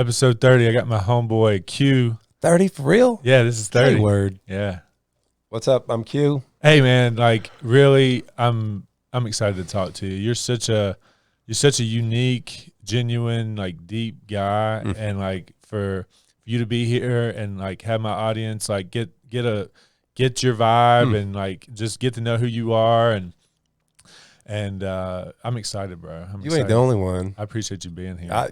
Episode 30. I got my homeboy Q. 30 for real? Yeah, this is 30. Hey, word. Yeah. What's up? I'm Q. Hey man, like really, I'm excited to talk to you. You're such a unique, genuine, like deep guy, and like for you to be here and like have my audience like get your vibe and like just get to know who you are and I'm excited, bro. You ain't the only one. I appreciate you being here.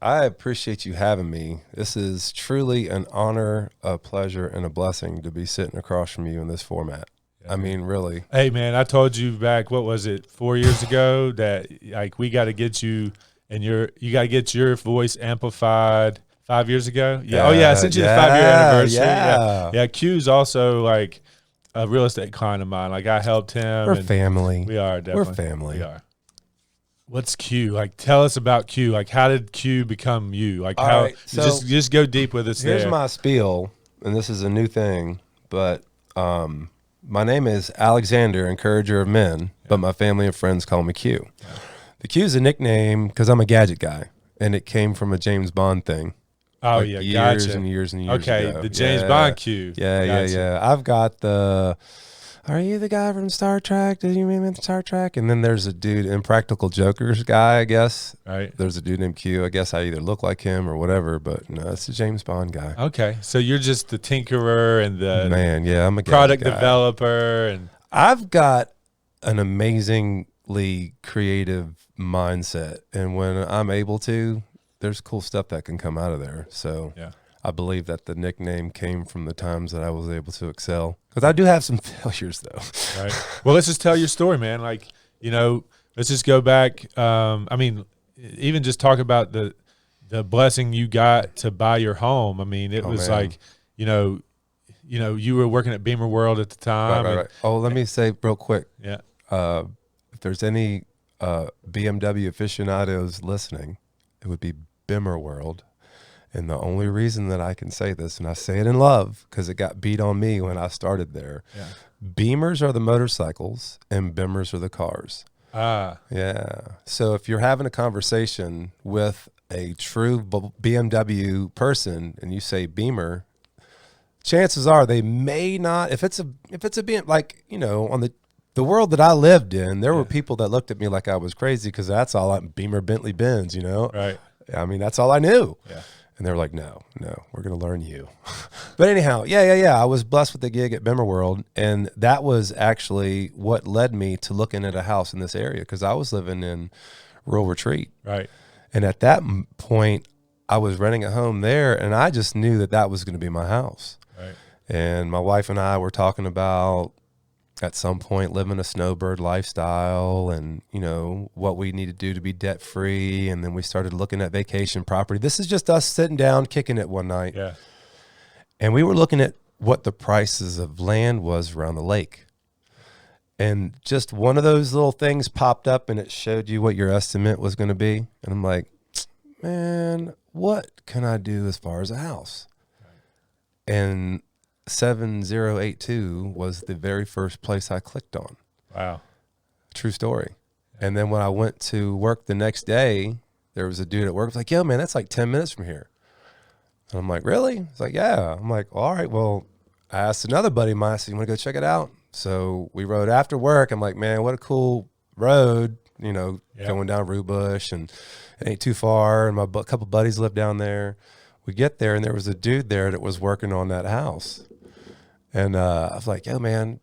I appreciate you having me. This is truly an honor, a pleasure, and a blessing to be sitting across from you in this format. Yeah, I mean, really. Hey, man, I told you back, what was it, 4 years ago, that like we got to get you and you got to get your voice amplified 5 years ago. Yeah. Oh yeah, I sent you the 5-year anniversary. Yeah. Q's also like a real estate client of mine. Like I helped him. We're family. We are definitely. We're family. We are. What's Q? Like, tell us about Q. Like, how did Q become you? Like, how? Right, so just go deep with us. Here's my spiel, and this is a new thing, but my name is Alexander, Encourager of Men, but my family and friends call me Q. Yeah. The Q is a nickname because I'm a gadget guy, and it came from a James Bond thing. Oh like yeah, years gotcha. and years and years okay, ago. The James Bond Q. Yeah. I've got the. Are you the guy from Star Trek? Did you mean Star Trek? And then there's a dude, Impractical Jokers guy, I guess. Right. There's a dude named Q. I guess I either look like him or whatever, but no, it's a James Bond guy. Okay, so you're just the tinkerer and the I'm a product developer, and I've got an amazingly creative mindset, and when I'm able to, there's cool stuff that can come out of there. So yeah. I believe that the nickname came from the times that I was able to excel. Because I do have some failures, though. Right. Well, let's just tell your story, man. Like, let's just go back. I mean, even just talk about the blessing you got to buy your home. I mean, it was man. Like, you were working at Beamer World at the time. Right. Oh, let me say real quick. Yeah. If there's any BMW aficionados listening, it would be Beamer World. And the only reason that I can say this, and I say it in love because it got beat on me when I started there. Yeah. Beamers are the motorcycles and Bimmers are the cars. Ah. Yeah. So if you're having a conversation with a true BMW person and you say Beamer, chances are they may not, if it's a BM, like, on the world that I lived in, there were people that looked at me like I was crazy because that's all Beamer, Bentley, Benz, Right. I mean, that's all I knew. Yeah. And they're like, no, we're going to learn you. But anyhow, yeah. I was blessed with the gig at Beamer World. And that was actually what led me to looking at a house in this area because I was living in Rural Retreat. Right. And at that point, I was renting a home there, and I just knew that was going to be my house. Right. And my wife and I were talking about at some point living a snowbird lifestyle and, what we need to do to be debt free. And then we started looking at vacation property. This is just us sitting down, kicking it one night. Yeah. And we were looking at what the prices of land was around the lake. And just one of those little things popped up and it showed you what your estimate was going to be. And I'm like, man, what can I do as far as a house? And 7082 was the very first place I clicked on. Wow. True story. And then when I went to work the next day, there was a dude at work was like, yo, man, that's like 10 minutes from here. And I'm like, really? He's like, yeah. I'm like, all right, well, I asked another buddy of mine, I said, you want to go check it out? So we rode after work. I'm like, man, what a cool road, going down Rue Bush, and it ain't too far. And my couple buddies live down there. We get there, and there was a dude there that was working on that house. And I was like, yo, man,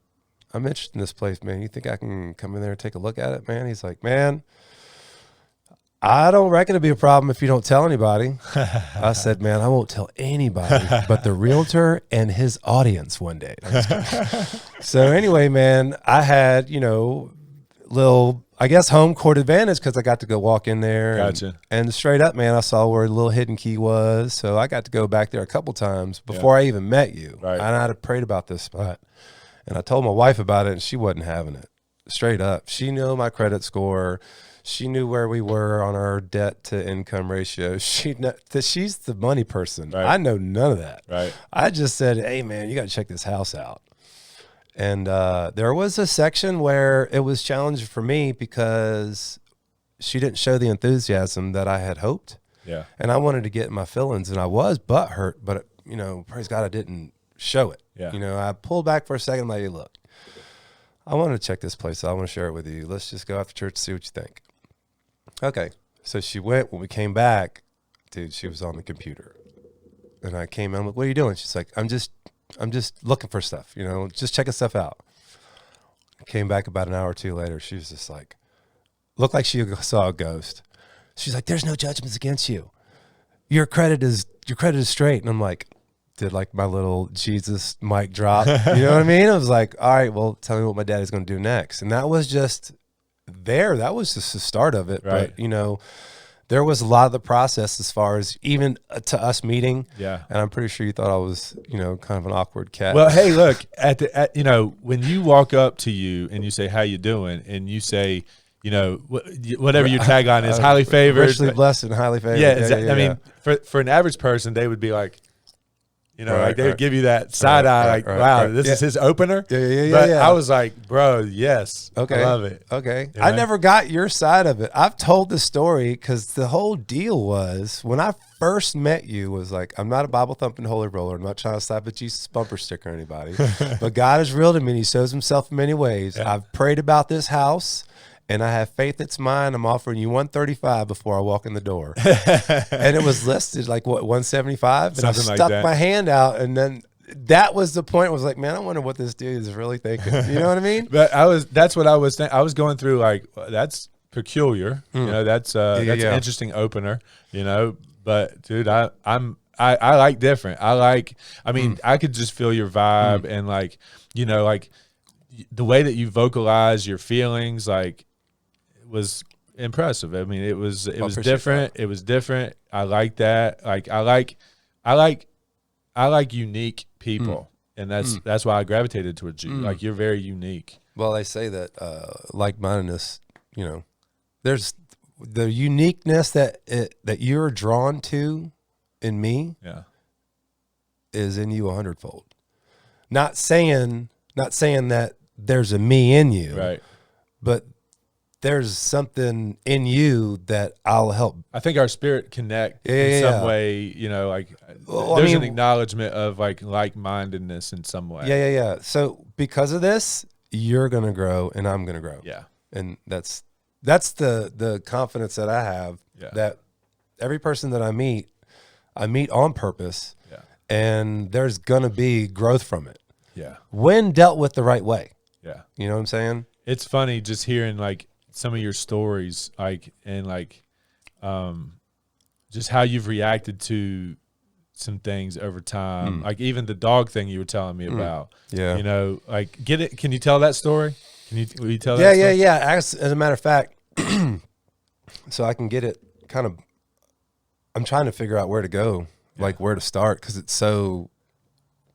I'm interested in this place, man. You think I can come in there and take a look at it, man? He's like, man, I don't reckon it'd be a problem if you don't tell anybody. I said, man, I won't tell anybody but the realtor and his audience one day. So anyway, man, I had, little, I guess, home court advantage because I got to go walk in there. Gotcha. And straight up, man, I saw where the little hidden key was. So I got to go back there a couple times before I even met you. Right. And I'd have prayed about this spot. And I told my wife about it, and she wasn't having it. Straight up. She knew my credit score. She knew where we were on our debt to income ratio. She's the money person. Right. I know none of that. Right. I just said, hey, man, you got to check this house out. And there was a section where it was challenging for me because she didn't show the enthusiasm that I had hoped. Yeah. And I wanted to get my feelings, and I was butthurt, but, praise God, I didn't show it. Yeah. I pulled back for a second, like, hey, look, I want to check this place out. I want to share it with you. Let's just go after church, see what you think. Okay. So she went. When we came back, dude, she was on the computer. And I came in, I'm like, what are you doing? She's like, I'm just looking for stuff, just checking stuff out. Came back about an hour or two later. She was just like, looked like she saw a ghost. She's like, there's no judgments against you. Your credit is straight. And I'm like, did like my little Jesus mic drop. You know what I mean? I was like, all right, well, tell me what my daddy's going to do next. And that was just there. That was just the start of it. Right. But, there was a lot of the process as far as even to us meeting. Yeah. And I'm pretty sure you thought I was, kind of an awkward cat. Well, hey, look, when you walk up to you and you say, how you doing? And you say, whatever your tagline is, highly favored. Richly blessed and highly favored. Yeah, I mean, for an average person, they would be like, like they would give you that side eye, wow, this is his opener. Yeah. But I was like, bro, yes. Okay. I love it. Okay. I never got your side of it. I've told the story because the whole deal was when I first met you was like, I'm not a Bible thumping holy roller. I'm not trying to slap a Jesus bumper sticker on anybody. But God is real to me and he shows himself in many ways. Yeah. I've prayed about this house. And I have faith it's mine. I'm offering you $135 before I walk in the door. And it was listed like, what, $175? And I stuck my hand out. And then that was the point. I was like, man, I wonder what this dude is really thinking. You know what I mean? But that's what I was thinking. I was going through like, that's peculiar. That's an interesting opener, But dude, I like different. I mean, I could just feel your vibe and like, like the way that you vocalize your feelings, like, was impressive. I mean, it was different. That. It was different. I like that. Like I like unique people, and that's why I gravitated towards you. Like you're very unique. Well, they say that like-mindedness, there's the uniqueness that you're drawn to in me. Yeah, is in you 100-fold. Not saying that there's a me in you, right? But there's something in you that I'll help. I think our spirit connect in some way, there's an acknowledgement of like-mindedness in some way. Yeah. So because of this, you're going to grow and I'm going to grow. Yeah. And that's the confidence that I have that every person that I meet on purpose and there's going to be growth from it. Yeah. When dealt with the right way. Yeah. You know what I'm saying? It's funny just hearing like some of your stories, just how you've reacted to some things over time. Like even the dog thing you were telling me about. Yeah. Get it. Can you tell that story? Will you tell that story? Yeah. As a matter of fact, so I can get it kind of, I'm trying to figure out where to go, like where to start. 'Cause it's so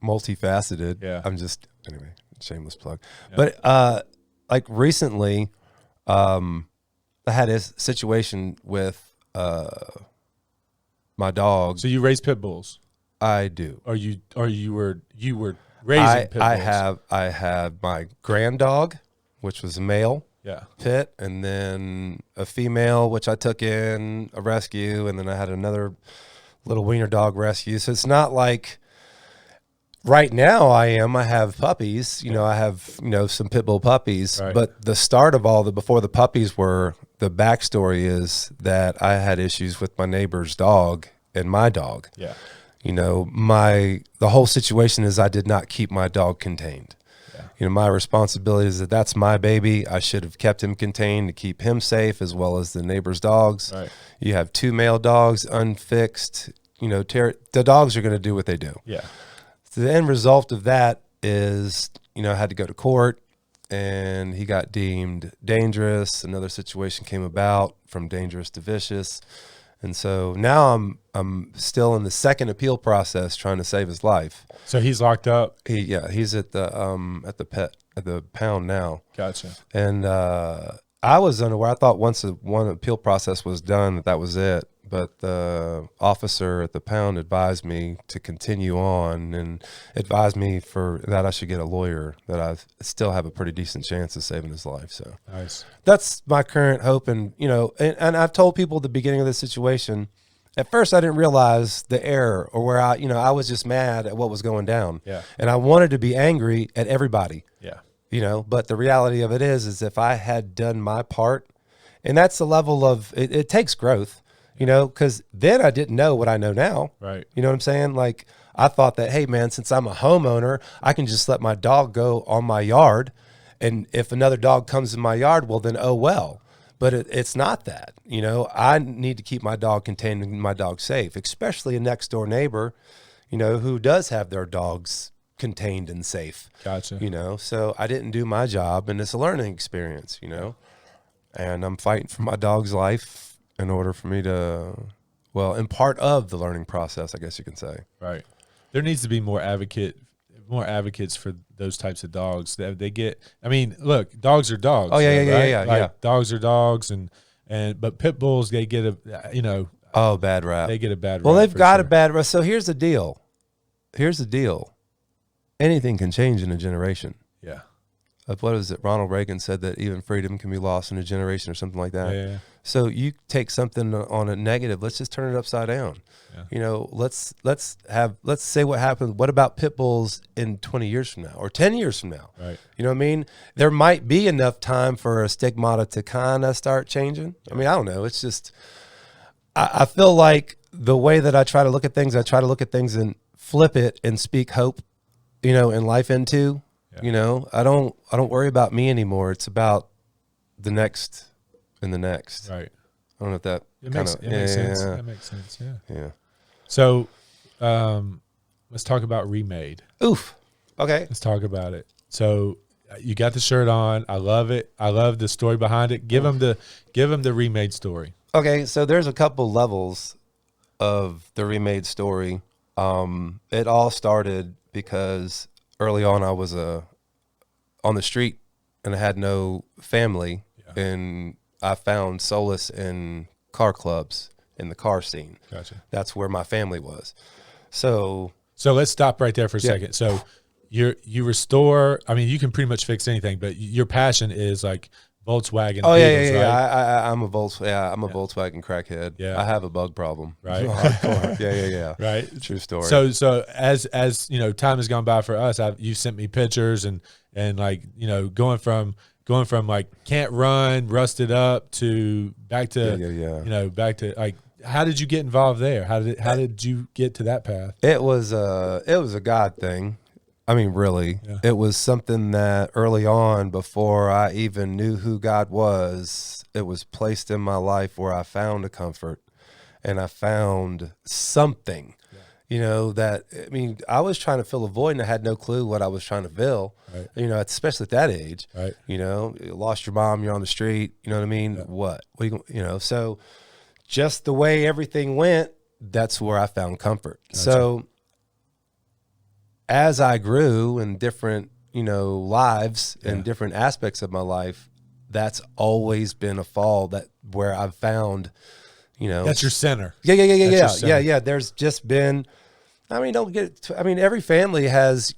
multifaceted. Yeah. Anyway, shameless plug. Yeah. But, like recently, I had a situation with my dog. So you raise pit bulls? I do. Or you were raising pit bulls? I have my grand dog, which was a male pit, and then a female, which I took in a rescue, and then I had another little wiener dog rescue. So it's not like right now I have puppies, I have, some pit bull puppies, right. But the start of before the puppies the backstory is that I had issues with my neighbor's dog and my dog. Yeah. The whole situation is I did not keep my dog contained. Yeah. My responsibility is that's my baby. I should have kept him contained to keep him safe as well as the neighbor's dogs. Right. You have 2 male dogs unfixed, the dogs are going to do what they do. Yeah. So the end result of that is, I had to go to court and he got deemed dangerous. Another situation came about from dangerous to vicious. And so now I'm still in the second appeal process trying to save his life. So he's locked up? He's at the pound now. Gotcha. And I was unaware. I thought once one appeal process was done, that was it. But the officer at the pound advised me to continue on and advised me that I should get a lawyer, that I still have a pretty decent chance of saving his life. So nice. That's my current hope. And, and I've told people at the beginning of this situation, At first, I didn't realize the error or where I was just mad at what was going down. Yeah. And I wanted to be angry at everybody. Yeah. But the reality of it is if I had done my part, and that's the level of, it takes growth, because then I didn't know what I know now. Right. You know what I'm saying? Like, I thought that, hey, man, since I'm a homeowner, I can just let my dog go on my yard. And if another dog comes in my yard, well, then, oh, well. But it's not that. I need to keep my dog contained and my dog safe, especially a next door neighbor, who does have their dogs contained and safe. Gotcha. So I didn't do my job, and it's a learning experience, and I'm fighting for my dog's life in order for me to, in part of the learning process, I guess you can say. Right. There needs to be more advocates for those types of dogs. They get. I mean, look, dogs are dogs. Oh yeah, right? yeah. Dogs are dogs, but pit bulls, they get a bad rap. They get a bad rap. Well, they've got a bad rap. So here's the deal. Anything can change in a generation. Yeah. What is it? Ronald Reagan said that even freedom can be lost in a generation or something like that. Yeah. So you take something on a negative, let's just turn it upside down. Yeah. Let's say what happened. What about pit bulls in 20 years from now or 10 years from now? Right. You know what I mean? There might be enough time for a stigmata to kind of start changing. Yeah. I mean, I don't know. It's just, I feel like the way that I try to look at things and flip it and speak hope, in life into, I don't worry about me anymore. It's about the next and the next. Right. I don't know if that makes sense. That makes sense. Yeah. Yeah. So, let's talk about Remade. Oof. Okay. Let's talk about it. So you got the shirt on. I love it. I love the story behind it. Give them the Remade story. Okay. So there's a couple levels of the Remade story. It all started because early on I was on the street and I had no family, and I found solace in car clubs, in the car scene. Gotcha. That's where my family was. So let's stop right there for a second. So you restore. I mean, you can pretty much fix anything, but your passion is like Volkswagen. Oh Beetles, yeah. Right? I'm a Volkswagen crackhead. Yeah. I have a bug problem. Right. Yeah. Right. True story. So as time has gone by for us, you sent me pictures and like, going from like can't run, rusted up to back to back to like, how did you get involved there? How did you get to that path? It was a God thing. I mean, really, It was something that early on, before I even knew who God was, it was placed in my life where I found a comfort and I found something, that, I mean, I was trying to fill a void and I had no clue what I was trying to fill, right. Especially at that age, right. You lost your mom, you're on the street, you know what I mean? Yeah. What so just the way everything went, that's where I found comfort. Gotcha. So as I grew in different, lives and different aspects of my life, that's always been a fall where I've found, that's your center. Yeah. There's just been, every family has,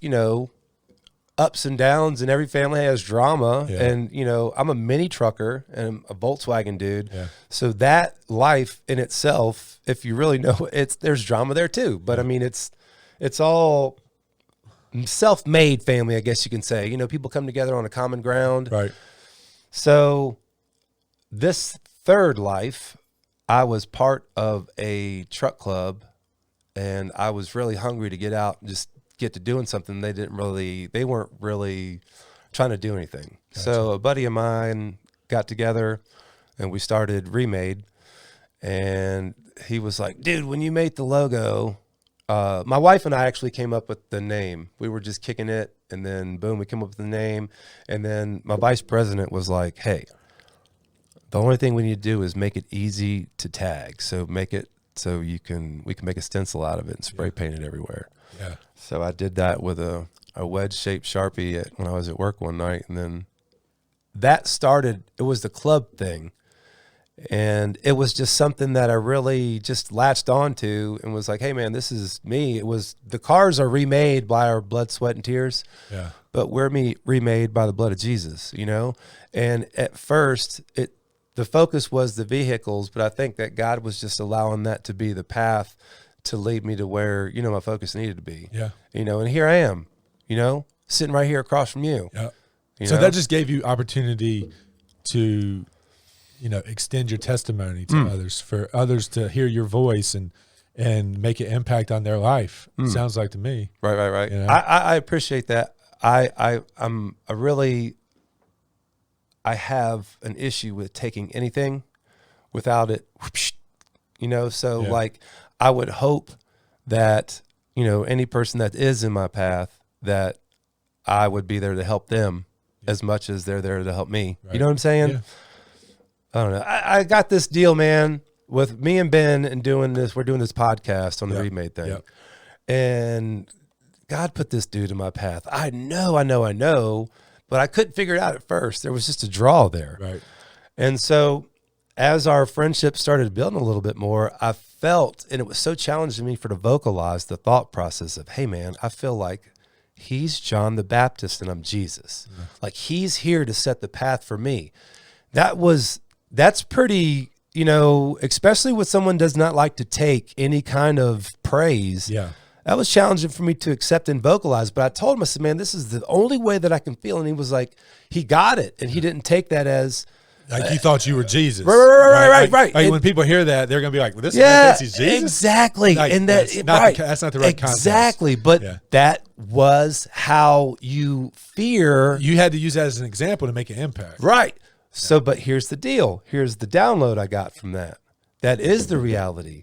ups and downs, and every family has drama. Yeah. And, I'm a mini trucker and a Volkswagen dude. Yeah. So that life in itself, if you really know, there's drama there too. But I mean, it's all self-made family, I guess you can say. People come together on a common ground. Right. So this third life, I was part of a truck club, and I was really hungry to get out and just get to doing something. They weren't really trying to do anything. Gotcha. So a buddy of mine got together and we started Remade, and he was like, dude, when you made the logo, my wife and I actually came up with the name. We were just kicking it, and then boom, we came up with the name. And then my vice president was like, hey, the only thing we need to do is make it easy to tag. So make it so we can make a stencil out of it and spray paint it everywhere. Yeah. So I did that with a wedge-shaped Sharpie when I was at work one night, and then that started. It was the club thing. And it was just something that I really just latched onto and was like, hey, man, this is me. It was, the cars are remade by our blood, sweat, and tears. Yeah. But we're remade by the blood of Jesus, And at first, the focus was the vehicles, but I think that God was just allowing that to be the path to lead me to where, you know, my focus needed to be. Yeah. You know, and here I am, you know, sitting right here across from you. Yeah. You So know? that just gave you opportunity to, you know, extend your testimony to others, for others to hear your voice and make an impact on their life. Sounds like to me. Right. You know? I appreciate that. I have an issue with taking anything without it, you know, so like I would hope that, you know, any person that is in my path, that I would be there to help them as much as they're there to help me. Right. You know what I'm saying? Yeah. I don't know. I got this deal, man, with me and Ben and doing this. We're doing this podcast on the Remade thing. Yep. And God put this dude in my path. I know, but I couldn't figure it out at first. There was just a draw there. Right. And so as our friendship started building a little bit more, I felt, and it was so challenging me to vocalize the thought process of, hey, man, I feel like he's John the Baptist and I'm Jesus. Yeah. Like he's here to set the path for me. That's pretty, you know, especially when someone does not like to take any kind of praise. Yeah. That was challenging for me to accept and vocalize. But I told him, I said, man, this is the only way that I can feel. And he was like, he got it. And he didn't take that as, like you thought you were Jesus. Right. Like when people hear that, they're going to be like, well, this man thinks he's Jesus? Exactly. Like, and that's not the right context. Exactly. But that was how you fear. You had to use that as an example to make an impact. Right. So, but here's the deal. Here's the download I got from that. That is the reality.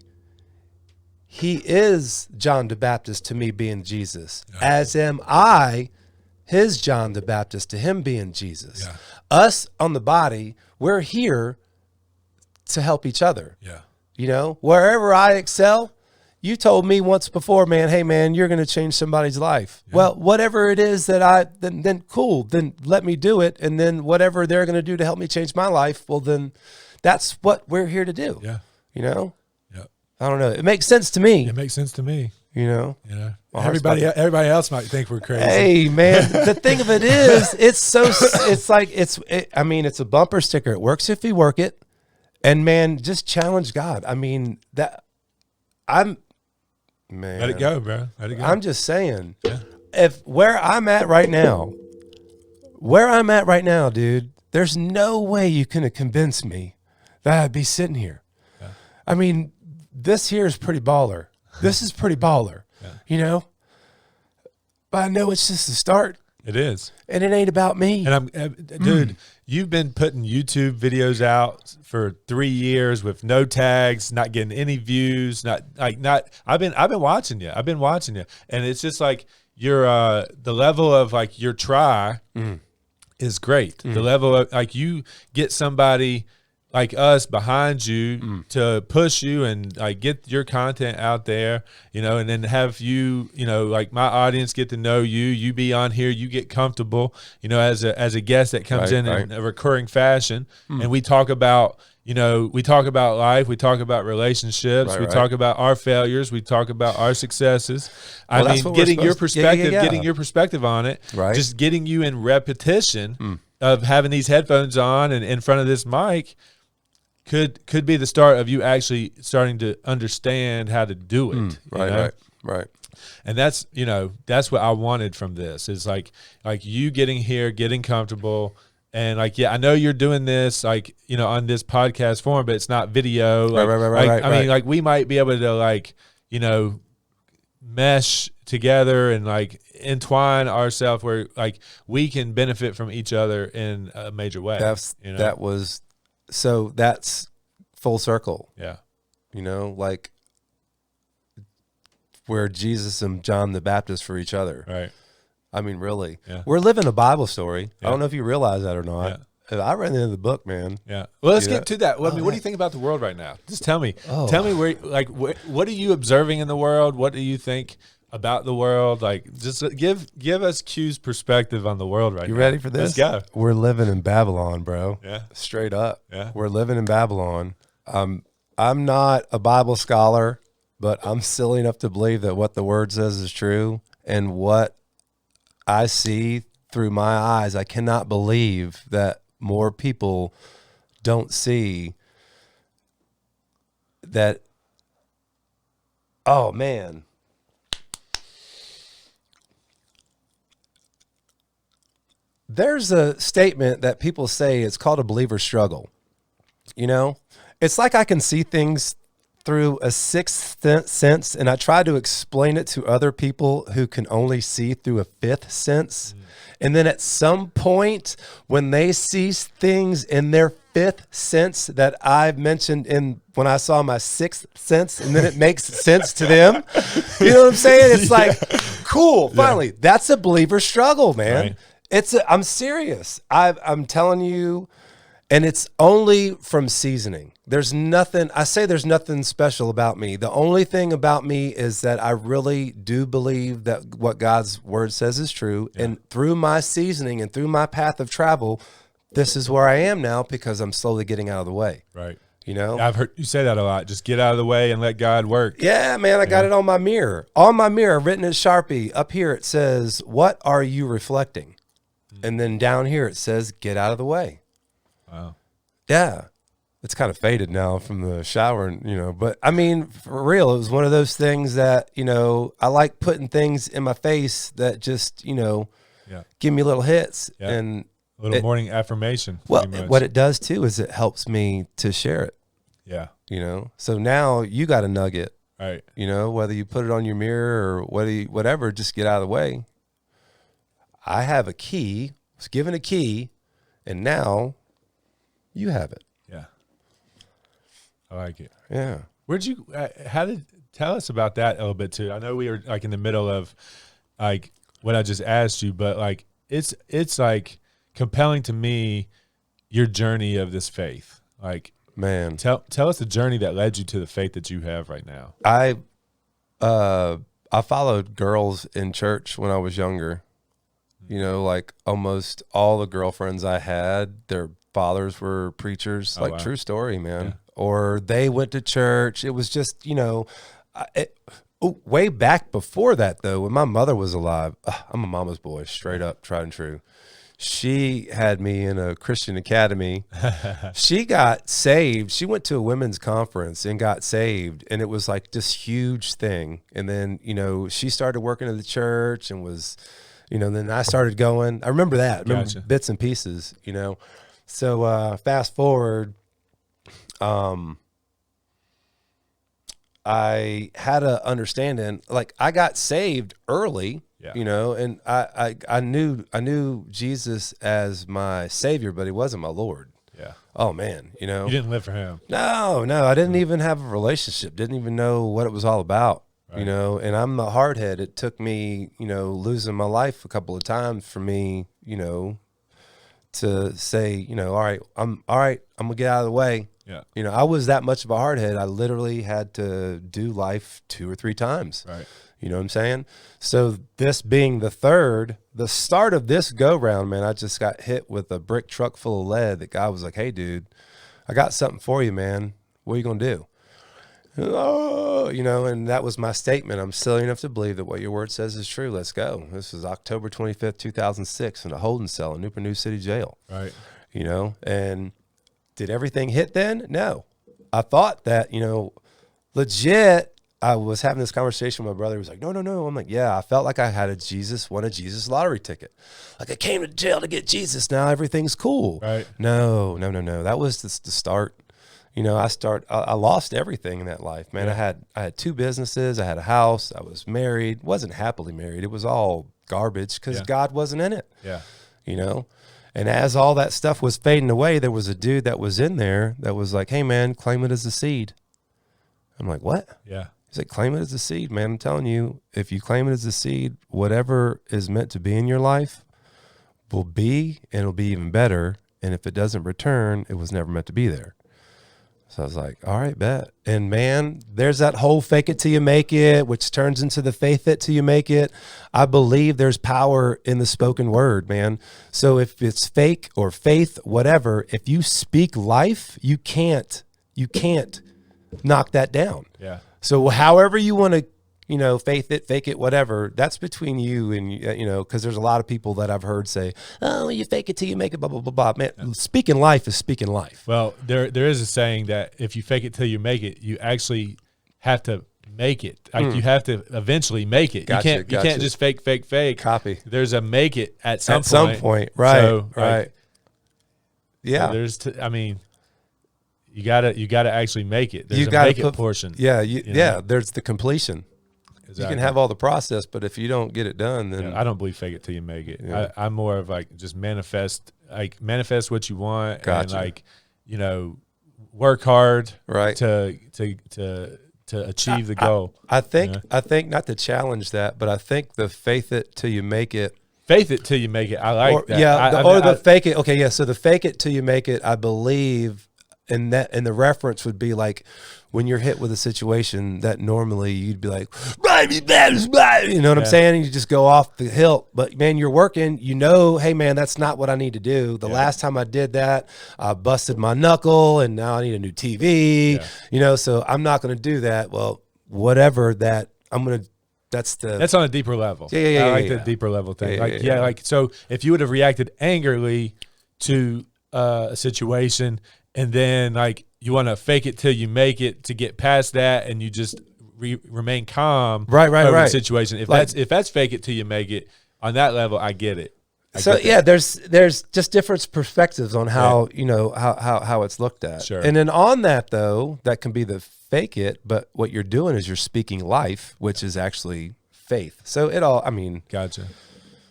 He is John the Baptist to me being Jesus, as am I, his John the Baptist to him being Jesus. Yeah. Us on the body, we're here to help each other. Yeah. You know, wherever I excel, you told me once before, man, hey, man, you're going to change somebody's life. Yeah. Well, whatever it is that then cool, then let me do it. And then whatever they're going to do to help me change my life, well, then that's what we're here to do. Yeah. You know? Yeah. I don't know. It makes sense to me. It makes sense to me. You know? Yeah. Well, everybody else might think we're crazy. Hey, man, the thing of it is, it's a bumper sticker. It works if you work it. And man, just challenge God. I mean, man, let it go, bro. Let it go. I'm just saying, if where I'm at right now, dude, there's no way you can convince me that I'd be sitting here. Yeah. I mean, this here is pretty baller. This is pretty baller, you know? But I know it's just the start. It is. And it ain't about me. And dude, you've been putting YouTube videos out for 3 years with no tags, not getting any views, I've been watching you. And it's just like the level of like your try is great. The level of like you get somebody like us behind you to push you and like get your content out there, you know, and then have you, you know, like my audience get to know you be on here, you get comfortable, you know, as a guest that comes in a recurring fashion. And we talk about, you know, we talk about life, we talk about relationships, we talk about our failures, we talk about our successes. Well, I mean, getting your perspective on it, just getting you in repetition of having these headphones on and in front of this mic could be the start of you actually starting to understand how to do it. Right. And that's, you know, that's what I wanted from this is like you getting here, getting comfortable. And like, I know you're doing this, like, you know, on this podcast form, but it's not video. Like, I mean, like we might be able to like, you know, mesh together and like entwine ourselves where like we can benefit from each other in a major way. That's full circle. Yeah. You know, like we're Jesus and John the Baptist for each other. Right. I mean, really. Yeah. We're living a Bible story. Yeah. I don't know if you realize that or not. Yeah. I read the end of the book, man. Yeah. Well, let's get to that. Well, I mean, what do you think about the world right now? Just tell me. Tell me what are you observing in the world? What do you think about the world? Like, just give us Q's perspective on the world right now. You ready for this? Let's go. We're living in Babylon, bro. Yeah. Straight up. Yeah. We're living in Babylon. I'm not a Bible scholar, but I'm silly enough to believe that what the word says is true. And what I see through my eyes, I cannot believe that more people don't see that. Oh man. There's a statement that people say, it's called a believer's struggle. You know, it's like I can see things through a sixth sense, and I try to explain it to other people who can only see through a fifth sense. And then at some point, when they see things in their fifth sense that I've mentioned in when I saw my sixth sense, and then it makes sense to them. You know what I'm saying? It's like, cool, finally. That's a believer struggle, man. Right. I'm serious. I'm telling you, and it's only from seasoning. There's nothing special about me. The only thing about me is that I really do believe that what God's word says is true. Yeah. And through my seasoning and through my path of travel, this is where I am now because I'm slowly getting out of the way. Right. You know? I've heard you say that a lot. Just get out of the way and let God work. Yeah, man. I got it on my mirror. On my mirror, written in Sharpie. Up here it says, "What are you reflecting?" And then down here it says, "Get out of the way." Wow. Yeah. It's kind of faded now from the shower, you know, but I mean, for real, it was one of those things that, you know, I like putting things in my face that just, you know, give me little hits and a little morning affirmation. Well, what it does too is it helps me to share it. Yeah. You know, so now you got a nugget, right? You know, whether you put it on your mirror or whatever, just get out of the way. I have a key, was given a key, and now you have it. Yeah. I like it. Yeah. Tell us about that a little bit too. I know we were like in the middle of like what I just asked you, but like, it's like compelling to me, your journey of this faith. Like, man, tell us the journey that led you to the faith that you have right now. I followed girls in church when I was younger. You know, like almost all the girlfriends I had, their fathers were preachers. Wow. True story, man. Yeah. Or they went to church. It was just, you know, way back before that, though, when my mother was alive, I'm a mama's boy, straight up, tried and true. She had me in a Christian academy. She got saved. She went to a women's conference and got saved. And it was like this huge thing. And then, you know, she started working at the church and was, you know, then I started going. I remember that. I remember bits and pieces, you know. So fast forward, I had a understanding, like I got saved early, you know, and I knew Jesus as my Savior, but he wasn't my Lord. Yeah. Oh man, you know. You didn't live for him. No, I didn't even have a relationship. Didn't even know what it was all about. Right. You know, and I'm the hardhead. It took me, you know, losing my life a couple of times for me, you know, to say, you know, all right, I'm gonna get out of the way. Yeah. You know, I was that much of a hardhead. I literally had to do life 2 or 3 times. Right. You know what I'm saying? So this being the start of this go round, man, I just got hit with a brick truck full of lead. That guy was like, "Hey dude, I got something for you, man. What are you gonna do?" Oh, you know, and that was my statement. I'm silly enough to believe that what your word says is true. Let's go. This is October 25th, 2006 in a holding cell in Newport News City Jail. Right. You know, and did everything hit then? No. I thought that, you know, legit, I was having this conversation with my brother. He was like, no. I'm like, yeah, I felt like I had won a Jesus lottery ticket. Like I came to jail to get Jesus. Now everything's cool. Right. No. That was the start. You know, I lost everything in that life, man. Yeah. I had 2 businesses. I had a house. I was married. Wasn't happily married. It was all garbage because God wasn't in it. Yeah. You know, and as all that stuff was fading away, there was a dude that was in there that was like, "Hey, man, claim it as a seed." I'm like, "What?" Yeah. He's like, "Claim it as a seed, man. I'm telling you, if you claim it as a seed, whatever is meant to be in your life will be, and it'll be even better. And if it doesn't return, it was never meant to be there." So I was like, all right, bet. And man, there's that whole fake it till you make it, which turns into the faith it till you make it. I believe there's power in the spoken word, man. So if it's fake or faith, whatever, if you speak life, you can't knock that down. Yeah. So however you want to faith it, fake it, whatever. That's between you and, because there's a lot of people that I've heard say, oh, you fake it till you make it, blah, blah, blah, blah. Man, speaking life is speaking life. Well, there is a saying that if you fake it till you make it, you actually have to make it. Like you have to eventually make it. Gotcha, you can't just fake. Copy. There's a make it at some point. Right. So, right. Yeah. So you gotta actually make it. There's a make it portion. Yeah. There's the completion. Exactly. You can have all the process, but if you don't get it done, then I don't believe fake it till you make it. I'm more of like just manifest what you want. Gotcha. And work hard. Right. To achieve the goal. I think not to challenge that, but I think the faith it till you make it. Faith it till you make it. I like that. Yeah. Fake it. Okay. Yeah. So the fake it till you make it, I believe, and the reference would be like when you're hit with a situation that normally you'd be like, you know what I'm saying? And you just go off the hilt. But man, you're working, hey man, that's not what I need to do. The last time I did that, I busted my knuckle and now I need a new TV, so I'm not going to do that. Well, whatever that that's on a deeper level. Yeah. I like the deeper level thing. So if you would have reacted angrily to a situation, and then you want to fake it till you make it to get past that, and you just remain calm over the situation. If that's fake it till you make it, on that level, I get it. There's just different perspectives on how how it's looked at. Sure. And then on that though, that can be the fake it, but what you're doing is you're speaking life, which is actually faith. So Gotcha.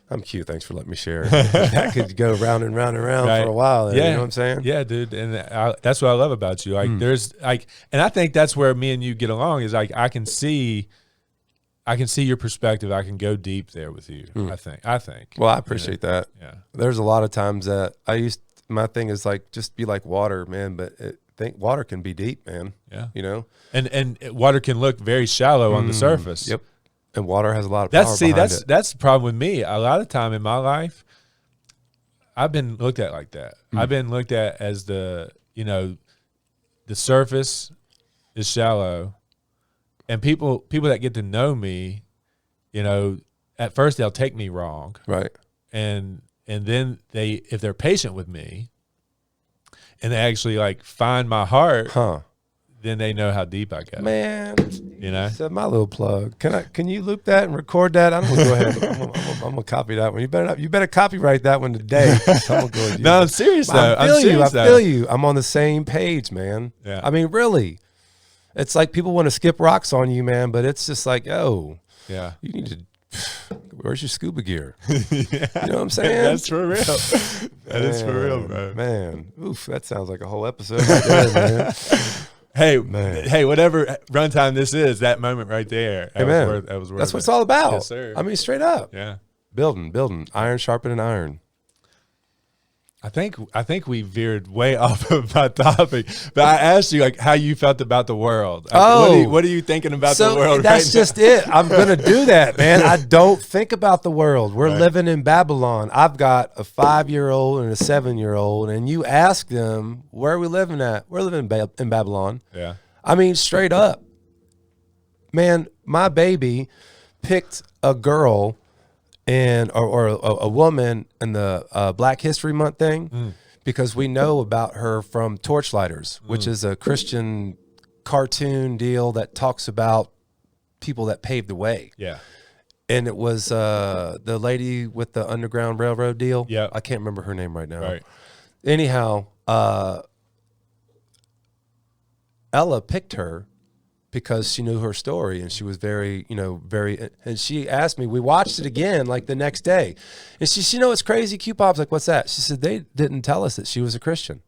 I'm cute. Thanks for letting me share. That could go round and round and round for a while. You know what I'm saying? Yeah, dude. And that's what I love about you. There's and I think that's where me and you get along is I can see your perspective. I can go deep there with you. I think. Well, I appreciate that. Yeah. There's a lot of times that my thing is just be like water, man. But water can be deep, man. Yeah. And water can look very shallow on the surface. Yep. And water has a lot of power behind it. That's the problem with me. A lot of time in my life, I've been looked at like that. I've been looked at as the surface is shallow, and people that get to know me, at first they'll take me wrong, right? And then if they're patient with me, and they actually find my heart, then they know how deep I go. Man, so my little plug. Can you loop that and record that? I'm gonna go ahead. I'm gonna copy that one. You better copyright that one today. I'm gonna go with you. No, I'm serious though. I feel you. I'm on the same page, man. Yeah. I mean, really, it's like people want to skip rocks on you, man. But it's just like, you need to. Where's your scuba gear? You know what I'm saying? That's for real. That is for real, bro. Man, that sounds like a whole episode right there, man. Hey, whatever runtime this is, that moment right there. That was worth That's what it's all about. Yes, sir. I mean, straight up. Yeah. Building. Iron sharpening iron. I think we veered way off of my topic, but I asked you how you felt about the world. What are you thinking about the world? That's just it. I'm gonna do that, man. I don't think about the world. We're living in Babylon. I've got a 5-year-old and a 7-year-old, and you ask them where are we living at? We're living in Babylon. Yeah. I mean, straight up, man. My baby picked a girl. Or a woman in the Black History Month thing, because we know about her from Torchlighters, which is a Christian cartoon deal that talks about people that paved the way. Yeah. And it was the lady with the Underground Railroad deal. Yeah. I can't remember her name right now. Right. Anyhow, Ella picked her because she knew her story, and she was very, and she asked me, we watched it again the next day, and she said, it's crazy. Q-Pop's like, what's that? She said, they didn't tell us that she was a Christian.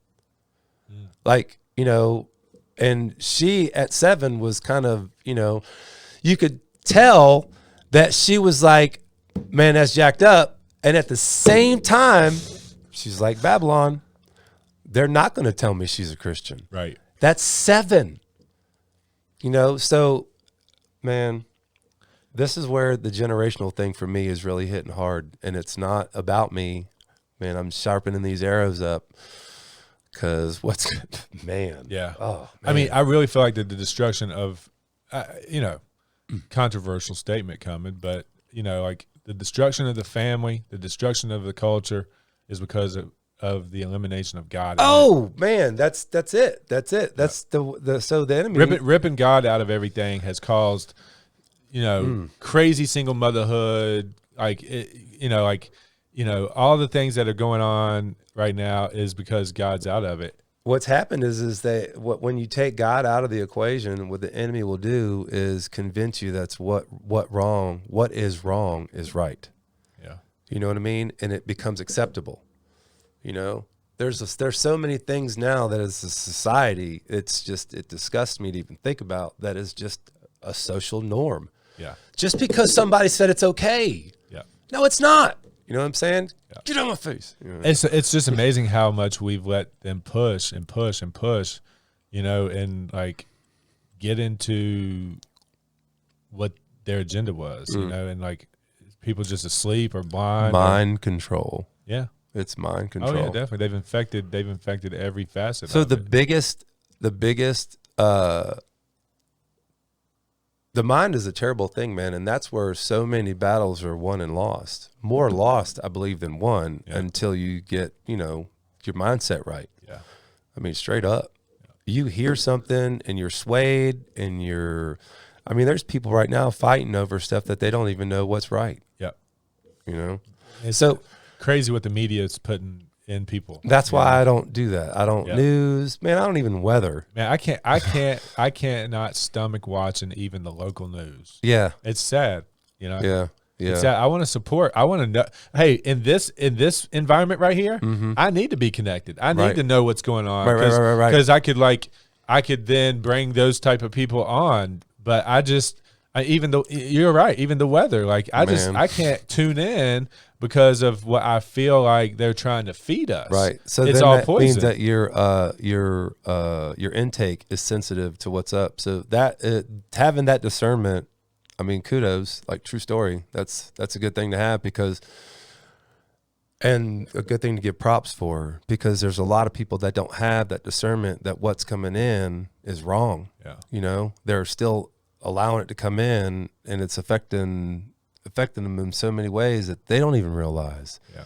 And she at 7 was kind of, you could tell that she was like, man, that's jacked up. And at the same time, she's like, Babylon, they're not going to tell me she's a Christian. Right. That's 7. So, man, this is where the generational thing for me is really hitting hard. And it's not about me. Man, I'm sharpening these arrows up because man. Yeah. Oh, man. I mean, I really feel like the destruction of, controversial statement coming, but you know, like the destruction of the family, the destruction of the culture is because of the elimination of God. Oh man, that's it. That's it. That's so the enemy ripping God out of everything has caused, you know, crazy single motherhood, all the things that are going on right now is because God's out of it. What's happened is that when you take God out of the equation, what the enemy will do is convince you that's what is wrong is right. Yeah. You know what I mean? And it becomes acceptable. You know, there's so many things now that as a society, it disgusts me to even think about that is just a social norm. Yeah. Just because somebody said it's okay. Yeah. No, it's not. You know what I'm saying? Yeah. Get on my face. You know? It's just amazing how much we've let them push and push and push, you know, and like get into what their agenda was, you know, and like people just asleep or blind. Mind control. Yeah. It's mind control. Oh yeah, definitely. They've infected every facet. So of the it. biggest, the mind is a terrible thing, man, and that's where so many battles are won and lost. More lost, I believe, than won until you get, you know, your mindset right. Yeah. I mean, straight up. Yeah. You hear something and you're swayed, and there's people right now fighting over stuff that they don't even know what's right. Yeah. You know, it's so crazy what the media is putting in people. That's why I don't do that. I don't news, man. I don't even weather. Man, I can't not stomach watching even the local news. Yeah, it's sad. You know. Yeah. Yeah. It's sad. I want to support. I want to know. Hey, in this environment right here, I need to be connected. I need to know what's going on. Right. Because I could then bring those type of people on. But even though you're right, even the weather, like I can't tune in because of what I feel like they're trying to feed us. Right. So it's then all that poison. means that your intake is sensitive to what's up. So that having that discernment, I mean, kudos, like true story. That's a good thing to have and a good thing to give props for, because there's a lot of people that don't have that discernment that what's coming in is wrong. Yeah. You know, they're still allowing it to come in, and it's affecting them in so many ways that they don't even realize. Yeah.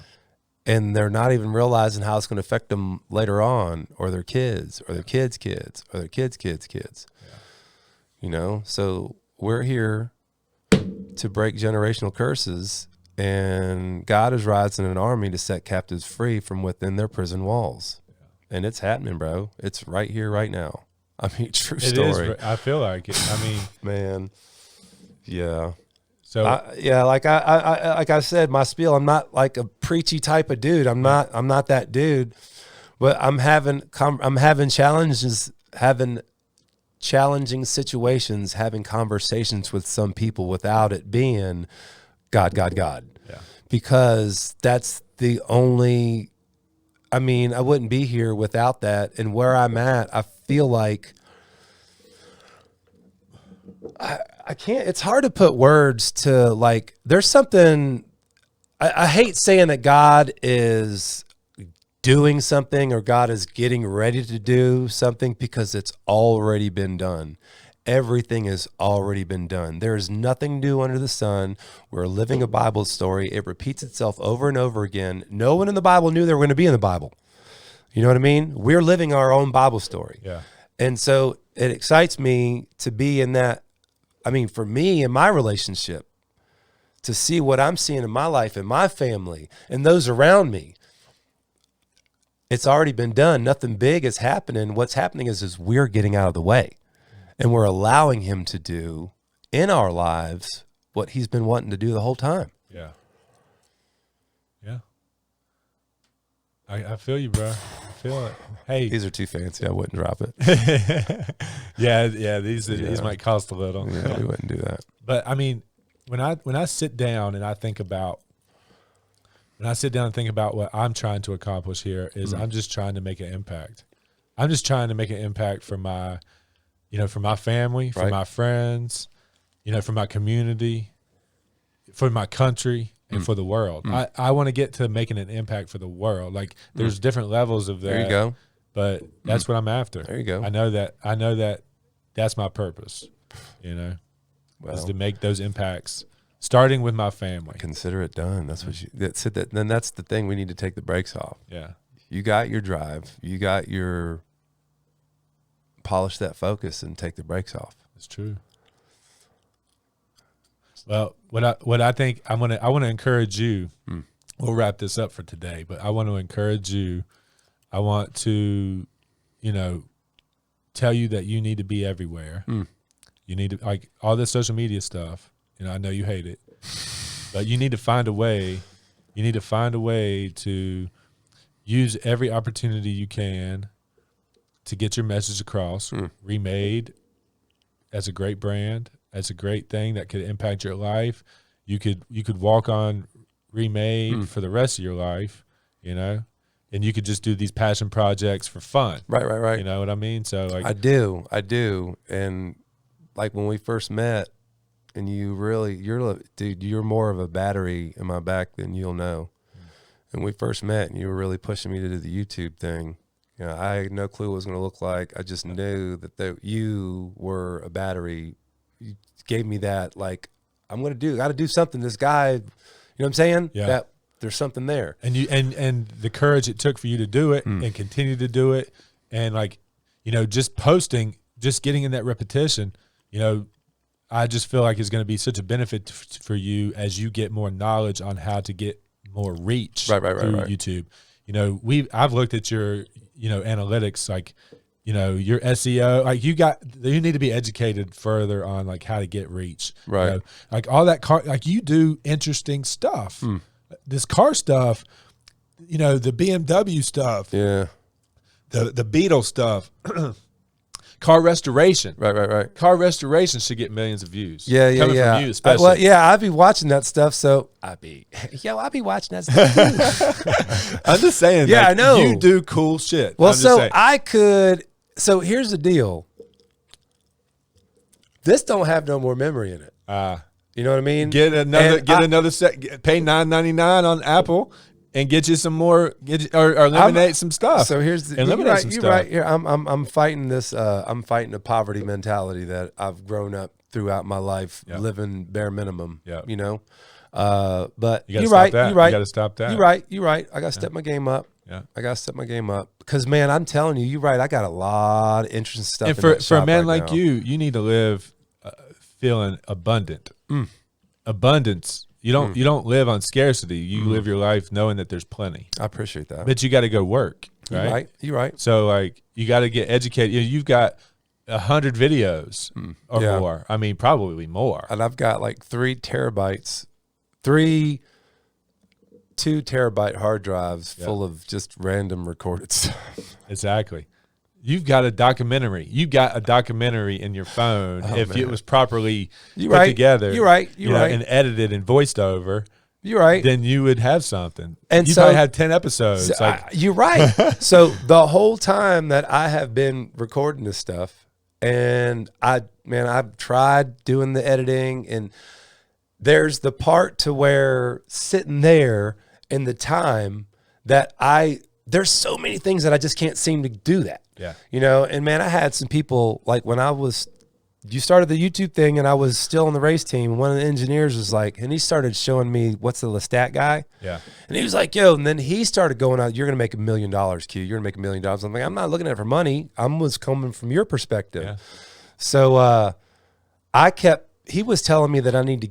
And they're not even realizing how it's going to affect them later on, or their kids, or their kids' kids, or their kids' kids' kids. Yeah. You know, so we're here to break generational curses, and God is rising an army to set captives free from within their prison walls. Yeah. And it's happening, bro. It's right here, right now. I mean, true story. It is. I feel like it. I mean, man, yeah. So like I said, my spiel. I'm not like a preachy type of dude. I'm not that dude. But I'm having challenges, having challenging situations, having conversations with some people without it being God. Yeah. Because that's the only. I mean, I wouldn't be here without that. And where I'm at, I feel like I can't, it's hard to put words to, like, there's something, I hate saying that God is doing something or God is getting ready to do something, because it's already been done. Everything has already been done. There is nothing new under the sun. We're living a Bible story. It repeats itself over and over again. No one in the Bible knew they were going to be in the Bible. You know what I mean? We're living our own Bible story. Yeah. And so it excites me to be in that. I mean, for me in my relationship, to see what I'm seeing in my life and my family and those around me, it's already been done. Nothing big is happening. What's happening is we're getting out of the way, and we're allowing him to do in our lives what he's been wanting to do the whole time. Yeah. Yeah. I feel you, bro. I feel it. Hey, these are too fancy. I wouldn't drop it. yeah. These might cost a little. Yeah, we wouldn't do that. But I mean, when I sit down and I think about, what I'm trying to accomplish here is I'm just trying to make an impact. I'm just trying to make an impact for my, for my family, for my friends, for my community, for my country, and for the world. I want to get to making an impact for the world. Like, there's different levels of that. There you go. But that's what I'm after. There you go. I know that that's my purpose, is to make those impacts, starting with my family. Consider it done. That's what then that's the thing. We need to take the brakes off. Yeah. You got your drive. You got your polish that focus and take the brakes off. That's true. Well, what I think I want to encourage you. We'll wrap this up for today, but I want to encourage you. I want to, tell you that you need to be everywhere. You need to, like, all this social media stuff. I know you hate it, but you need to find a way. You need to find a way to use every opportunity you can to get your message across. Remade as a great brand, as a great thing that could impact your life. You could walk on Remade for the rest of your life, and you could just do these passion projects for fun. Right. You know what I mean? So like, I do. And like when we first met, and you're more of a battery in my back than you'll know. And we first met, and you were really pushing me to do the YouTube thing. I had no clue what it was going to look like. I just knew that you were a battery. You gave me that, like, got to do something. This guy, you know what I'm saying? Yeah. That there's something there. And you and the courage it took for you to do it and continue to do it, and like, just posting, just getting in that repetition, I just feel like it's going to be such a benefit for you as you get more knowledge on how to get more reach through YouTube. I've looked at your analytics, like, your SEO, like you need to be educated further on like how to get reach, right? Like all that like you do interesting stuff. This car stuff, the BMW stuff, the Beetle stuff, car restoration, right. Car restoration should get millions of views. Coming from you, especially. I'd be watching that stuff. So I'd be watching that stuff too. I'm just saying. Yeah, I know you do cool shit. Well, so here's the deal. This don't have no more memory in it. You know what I mean? Get another set. Pay $9.99 on Apple and get you some more. Or eliminate some stuff. So here's the. You're right. Here, I'm fighting this. I'm fighting a poverty mentality that I've grown up throughout my life living bare minimum. Yep. But you're right. You're right. You got to stop that. You're right. I got to step my game up. Yeah. I got to step my game up because, man, I'm telling you, you're right. I got a lot of interesting stuff. And for a man like you need to live feeling abundant. Abundance. You don't live on scarcity. You live your life knowing that there's plenty. I appreciate that. But you got to go work. Right? You're right. So like you got to get educated. You've got 100 videos or more. I mean, probably more. And I've got like 3 terabytes, 2 terabyte hard drives full of just random recorded stuff. Exactly. You've got a documentary. You got a documentary in your phone. If it was properly put together, you're right. And edited and voiced over, you're right. Then you would have something. And you so probably had 10 episodes. You're right. So the whole time that I have been recording this stuff, and I've tried doing the editing, and there's the part to where sitting there in the time that there's so many things that I just can't seem to do that. Yeah. And man, I had some people, like when you started the YouTube thing and I was still on the race team, and one of the engineers was like, and he started showing me what's the Lestat guy. Yeah. And he was like, yo, and then he started going out, you're going to make $1 million, Q. You're going to make $1 million. I'm like, I'm not looking at it for money. I was coming from your perspective. Yeah. So he was telling me that you need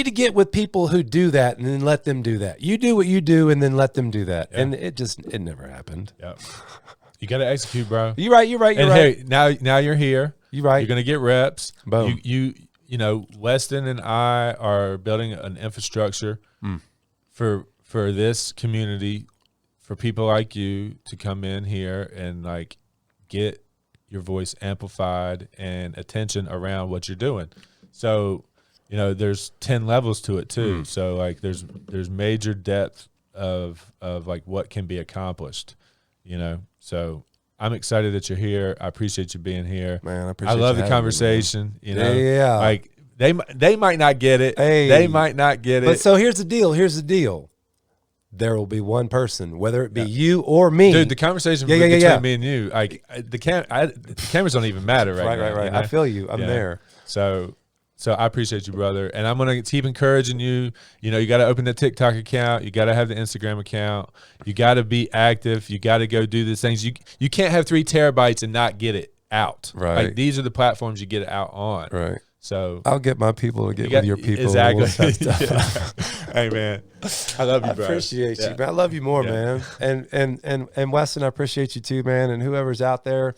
to get with people who do that and then let them do that. You do what you do and then let them do that. Yeah. And it never happened. Yep. You got to execute, bro. You're right. Hey, now you're here. You're right. You're going to get reps. Boom. Weston and I are building an infrastructure for this community, for people like you to come in here and like get your voice amplified and attention around what you're doing. So, there's 10 levels to it too. So like there's major depth of like what can be accomplished, So I'm excited that you're here. I appreciate you being here. Man, I appreciate love the conversation. Me, yeah. Like they might not get it. Hey. They might not get it. But so here's the deal. There will be one person, whether it be you or me. Dude, the conversation between me and you, like the cameras don't even matter right now. Right. I feel you. I'm there. So So I appreciate you, brother. And I'm going to keep encouraging you. You know, you got to open the TikTok account. You got to have the Instagram account. You got to be active. You got to go do these things. You can't have 3 terabytes and not get it out. Right. Like, these are the platforms you get it out on. Right. So I'll get my people to get with your people. Exactly. Yeah. Hey, man. I love you, bro. I appreciate you, man. I love you more, man. And Weston, I appreciate you too, man. And whoever's out there,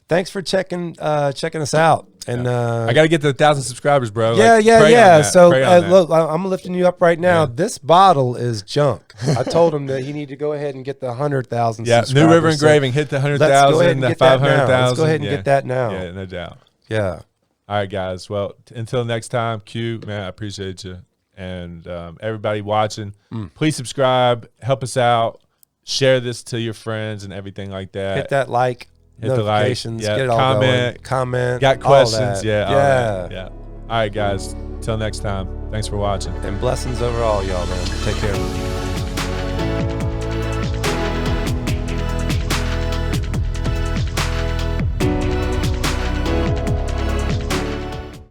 thanks for checking us out. And I got to get to 1,000 subscribers, bro. Yeah. So look, I'm lifting you up right now. Yeah. This bottle is junk. I told him that he needed to go ahead and get the 100,000. Yeah, New River Engraving hit the 100,000, the 500,000. Let's go ahead and get that now. Yeah, no doubt. Yeah. All right, guys. Well, until next time, Q, man, I appreciate you. And everybody watching, please subscribe, help us out, share this to your friends and everything like that. Hit that like, hit notifications, the like, get it all going. Comment. Got questions, yeah. Yeah. All right, guys. Till next time. Thanks for watching. And blessings over all y'all, man. Take care.